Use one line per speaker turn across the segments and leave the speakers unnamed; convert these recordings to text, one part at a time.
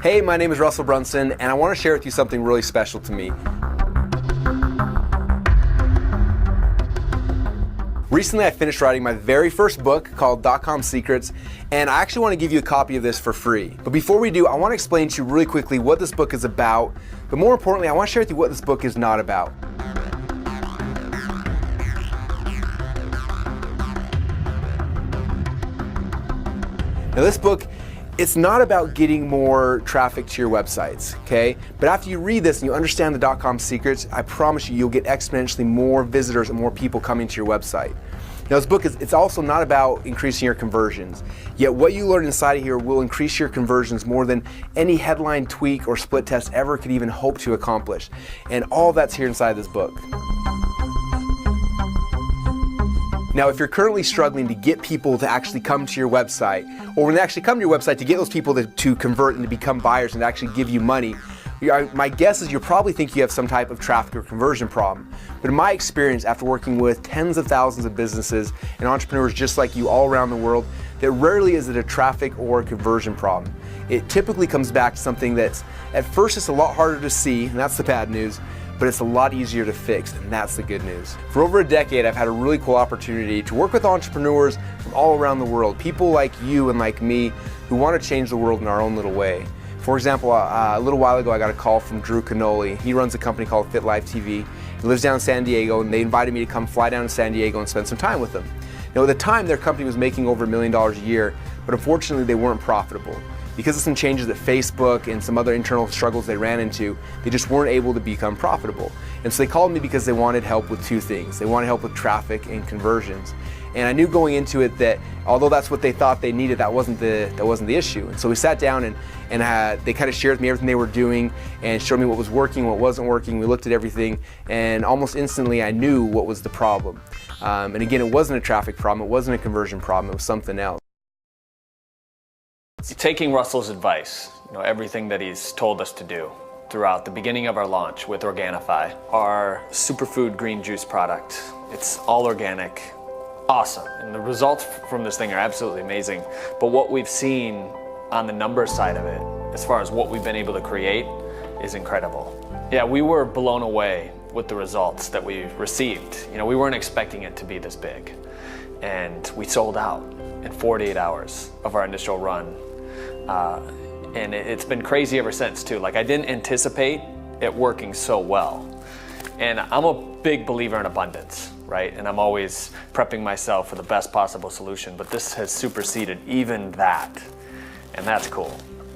Hey, my name is Russell Brunson, and I want to share with you something really special to me. Recently, I finished writing my very first book called DotCom Secrets, and I actually want to give you a copy of this for free. But before we do, I want to explain to you really quickly what this book is about, but more importantly, I want to share with you what this book is not about. Now, this book, it's not about getting more traffic to your websites, okay? But after you read this and you understand the DotCom Secrets, I promise you, you'll get exponentially more visitors and more people coming to your website. Now, this book it's also not about increasing your conversions, yet what you learn inside of here will increase your conversions more than any headline tweak or split test ever could even hope to accomplish. And all that's here inside this book. Now, if you're currently struggling to get people to actually come to your website, or when they actually come to your website, to get those people to convert and to become buyers and to actually give you money, my guess is you probably think you have some type of traffic or conversion problem. But in my experience, after working with tens of thousands of businesses and entrepreneurs just like you all around the world, that rarely is it a traffic or a conversion problem. It typically comes back to something that's, at first, it's a lot harder to see, and that's the bad news, but it's a lot easier to fix, and that's the good news. For over a decade, I've had a really cool opportunity to work with entrepreneurs from all around the world, people like you and like me who want to change the world in our own little way. For example, a little while ago, I got a call from Drew Canoli. He runs a company called Fit Life TV. He lives down in San Diego, and they invited me to come fly down to San Diego and spend some time with them. Now, at the time, their company was making over $1 million a year, but unfortunately, they weren't profitable. Because of some changes at Facebook and some other internal struggles they ran into, they just weren't able to become profitable. And so they called me because they wanted help with two things. They wanted help with traffic and conversions. And I knew going into it that although that's what they thought they needed, that wasn't the issue. And so we sat down and they kind of shared with me everything they were doing and showed me what was working, what wasn't working. We looked at everything, and almost instantly I knew what was the problem. And again, it wasn't a traffic problem, it wasn't a conversion problem, it was something else.
Taking Russell's advice, everything that he's told us to do throughout the beginning of our launch with Organifi, our superfood green juice product. It's all organic, awesome, and the results from this thing are absolutely amazing. But what we've seen on the numbers side of it, as far as what we've been able to create, is incredible. Yeah, we were blown away with the results that we received. We weren't expecting it to be this big, and we sold out in 48 hours of our initial run. And it's been crazy ever since too. I didn't anticipate it working so well. And I'm a big believer in abundance, right? And I'm always prepping myself for the best possible solution, but this has superseded even that. And that's cool.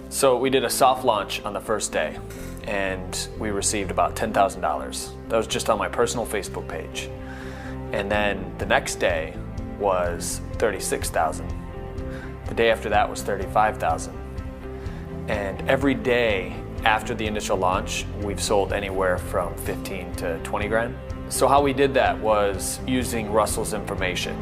So we did a soft launch on the first day, and we received about $10,000. That was just on my personal Facebook page. And then the next day was $36,000. The day after that was $35,000. And every day after the initial launch, we've sold anywhere from 15 to 20 grand. So how we did that was using Russell's information.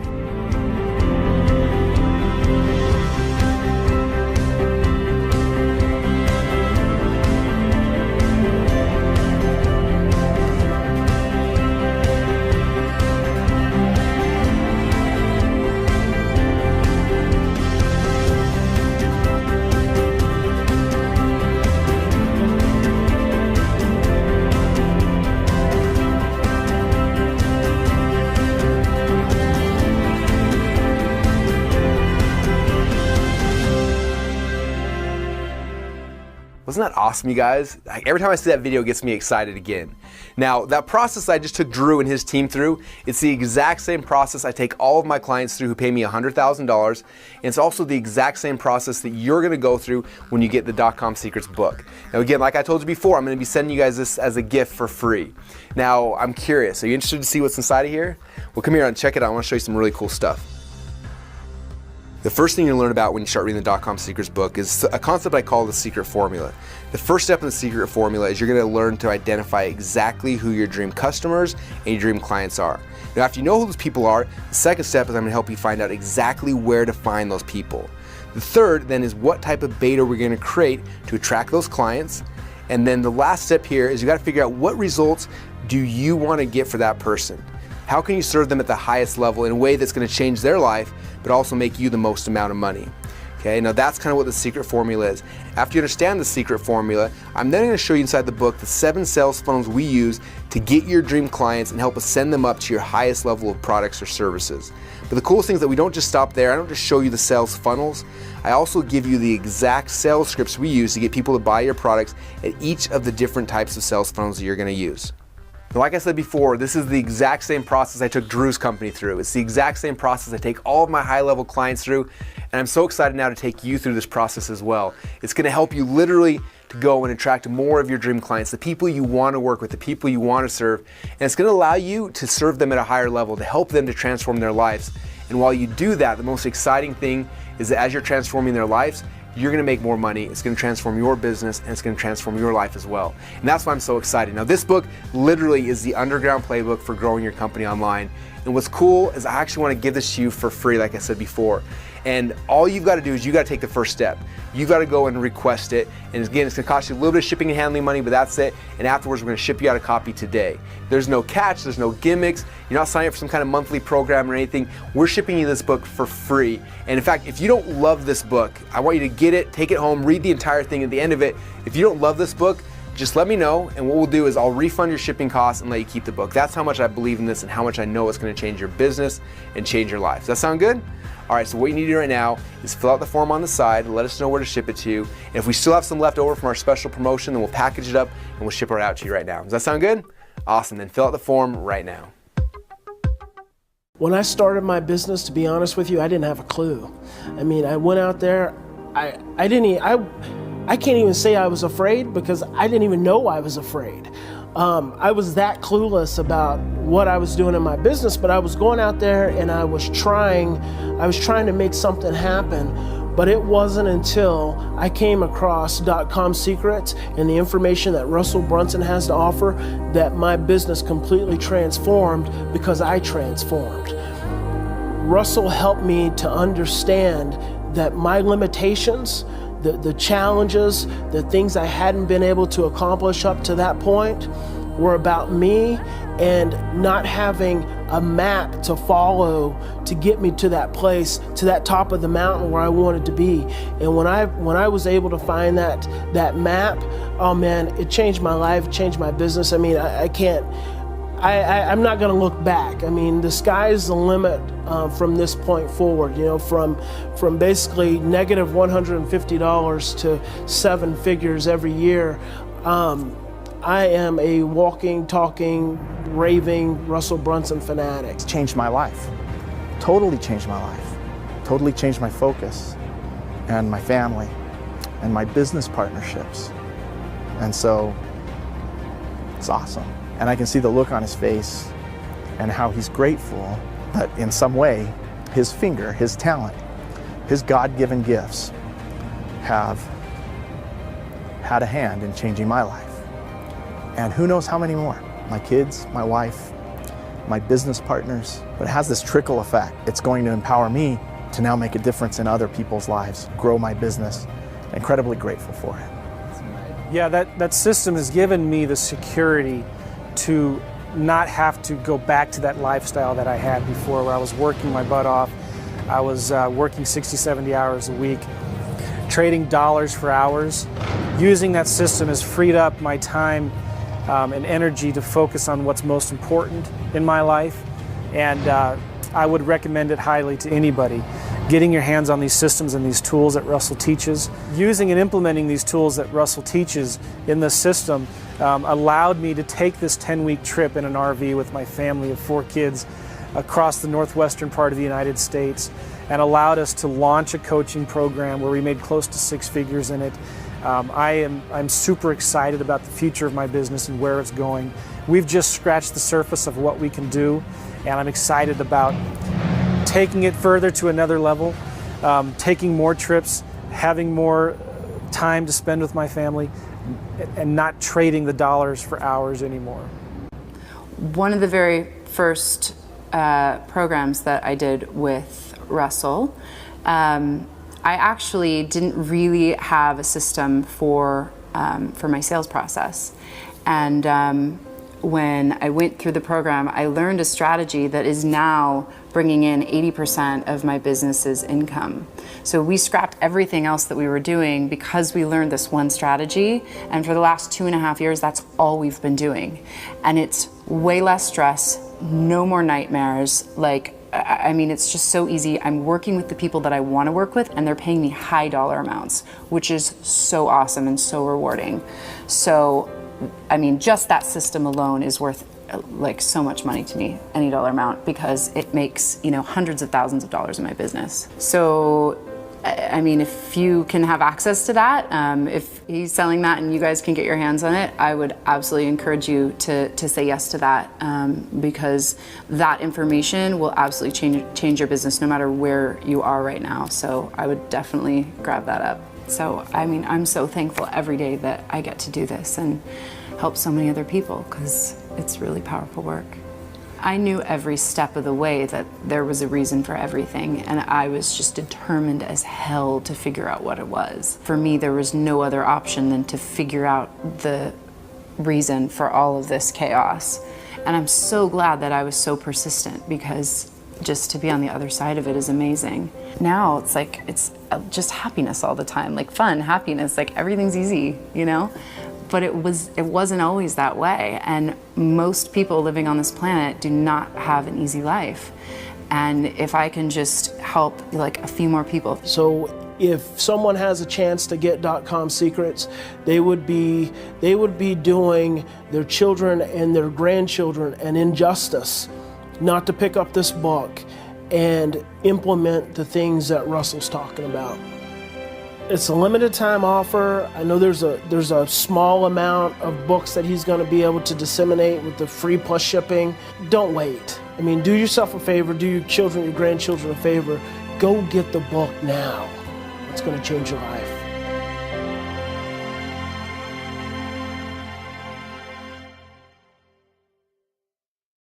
Wasn't that awesome, you guys? Every time I see that video, it gets me excited again. Now, that process I just took Drew and his team through, it's the exact same process I take all of my clients through who pay me $100,000. And it's also the exact same process that you're gonna go through when you get the DotCom Secrets book. Now again, like I told you before, I'm gonna be sending you guys this as a gift for free. Now, I'm curious, are you interested to see what's inside of here? Well, come here and check it out. I wanna show you some really cool stuff. The first thing you'll learn about when you start reading the DotCom Secrets book is a concept I call the secret formula. The first step in the secret formula is you're going to learn to identify exactly who your dream customers and your dream clients are. Now, after you know who those people are, the second step is I'm going to help you find out exactly where to find those people. The third then is what type of beta we're going to create to attract those clients. And then the last step here is you got to figure out what results do you want to get for that person. How can you serve them at the highest level in a way that's going to change their life, but also make you the most amount of money? Okay, now that's kind of what the secret formula is. After you understand the secret formula, I'm then going to show you inside the book the 7 sales funnels we use to get your dream clients and help us send them up to your highest level of products or services. But the coolest thing is that we don't just stop there. I don't just show you the sales funnels. I also give you the exact sales scripts we use to get people to buy your products at each of the different types of sales funnels that you're going to use. Like I said before, this is the exact same process I took Drew's company through. It's the exact same process I take all of my high-level clients through, and I'm so excited now to take you through this process as well. It's going to help you literally to go and attract more of your dream clients, the people you want to work with, the people you want to serve, and it's going to allow you to serve them at a higher level, to help them to transform their lives. And while you do that, the most exciting thing is that as you're transforming their lives, you're going to make more money, it's going to transform your business, and it's going to transform your life as well. And that's why I'm so excited. Now, this book literally is the underground playbook for growing your company online. And what's cool is I actually want to give this to you for free, like I said before. And all you've got to do is you got to take the first step. You've got to go and request it. And again, it's going to cost you a little bit of shipping and handling money, but that's it. And afterwards, we're going to ship you out a copy today. There's no catch, there's no gimmicks. You're not signing up for some kind of monthly program or anything. We're shipping you this book for free. And in fact, if you don't love this book, I want you to get it, take it home, read the entire thing. At the end of it, if you don't love this book, just let me know, and what we'll do is I'll refund your shipping costs and let you keep the book. That's how much I believe in this and how much I know it's going to change your business and change your life. Does that sound good? All right, so what you need to do right now is fill out the form on the side, let us know where to ship it to you, and if we still have some left over from our special promotion, then we'll package it up and we'll ship it out to you right now. Does that sound good? Awesome, then fill out the form right now.
When I started my business, to be honest with you, I didn't have a clue. I mean, I went out there, I can't even say I was afraid because I didn't even know I was afraid. I was that clueless about what I was doing in my business, but I was going out there and I was trying to make something happen. But it wasn't until I came across DotCom Secrets and the information that Russell Brunson has to offer that my business completely transformed because I transformed. Russell helped me to understand that my limitations, the challenges, the things I hadn't been able to accomplish up to that point were about me and not having a map to follow to get me to that place, to that top of the mountain where I wanted to be. And when I was able to find that map, oh man, it changed my life, changed my business. I mean, I'm not going to look back. I mean, the sky's the limit from this point forward. You know, from basically negative $150 to 7 figures every year. I am a walking, talking, raving Russell Brunson fanatic.
It's changed my life. Totally changed my life. Totally changed my focus and my family and my business partnerships. And so it's awesome. And I can see the look on his face and how he's grateful that in some way his finger, his talent, his God-given gifts have had a hand in changing my life. And who knows how many more. My kids, my wife, my business partners. But it has this trickle effect. It's going to empower me to now make a difference in other people's lives, grow my business. Incredibly grateful for it.
Yeah, that system has given me the security to not have to go back to that lifestyle that I had before, where I was working my butt off. I was working 60, 70 hours a week, trading dollars for hours. Using that system has freed up my time and energy to focus on what's most important in my life. And I would recommend it highly to anybody. Getting your hands on these systems and these tools that Russell teaches. Using and implementing these tools that Russell teaches in this system allowed me to take this 10-week trip in an RV with my family of 4 kids across the northwestern part of the United States, and allowed us to launch a coaching program where we made close to 6 figures in it. I'm super excited about the future of my business and where it's going. We've just scratched the surface of what we can do, and I'm excited about taking it further to another level, taking more trips, having more time to spend with my family, and not trading the dollars for hours anymore.
One of the very first programs that I did with Russell, I actually didn't really have a system for my sales process. And when I went through the program, I learned a strategy that is now bringing in 80% of my business's income. So we scrapped everything else that we were doing because we learned this one strategy. And for the last 2.5 years, that's all we've been doing. And it's way less stress, no more nightmares. Like, I mean, it's just so easy. I'm working with the people that I want to work with, and they're paying me high dollar amounts, which is so awesome and so rewarding. So, I mean, just that system alone is worth like so much money to me, any dollar amount, because it makes, you know, hundreds of thousands of dollars in my business. So, I mean, if you can have access to that, if he's selling that and you guys can get your hands on it, I would absolutely encourage you to say yes to that, because that information will absolutely change your business no matter where you are right now. So I would definitely grab that up. So, I mean, I'm so thankful every day that I get to do this and help so many other people, because it's really powerful work. I knew every step of the way that there was a reason for everything, and I was just determined as hell to figure out what it was. For me, there was no other option than to figure out the reason for all of this chaos. And I'm so glad that I was so persistent, because just to be on the other side of it is amazing. Now it's like, it's just happiness all the time, like fun, happiness, like everything's easy, you know? But it wasn't always that way. And most people living on this planet do not have an easy life. And if I can just help like a few more people.
So if someone has a chance to get DotCom Secrets, they would be doing their children and their grandchildren an injustice not to pick up this book and implement the things that Russell's talking about. It's a limited time offer. I know there's a small amount of books that he's going to be able to disseminate with the free plus shipping. Don't wait. I mean, do yourself a favor, do your children, your grandchildren a favor. Go get the book now. It's going to change your life.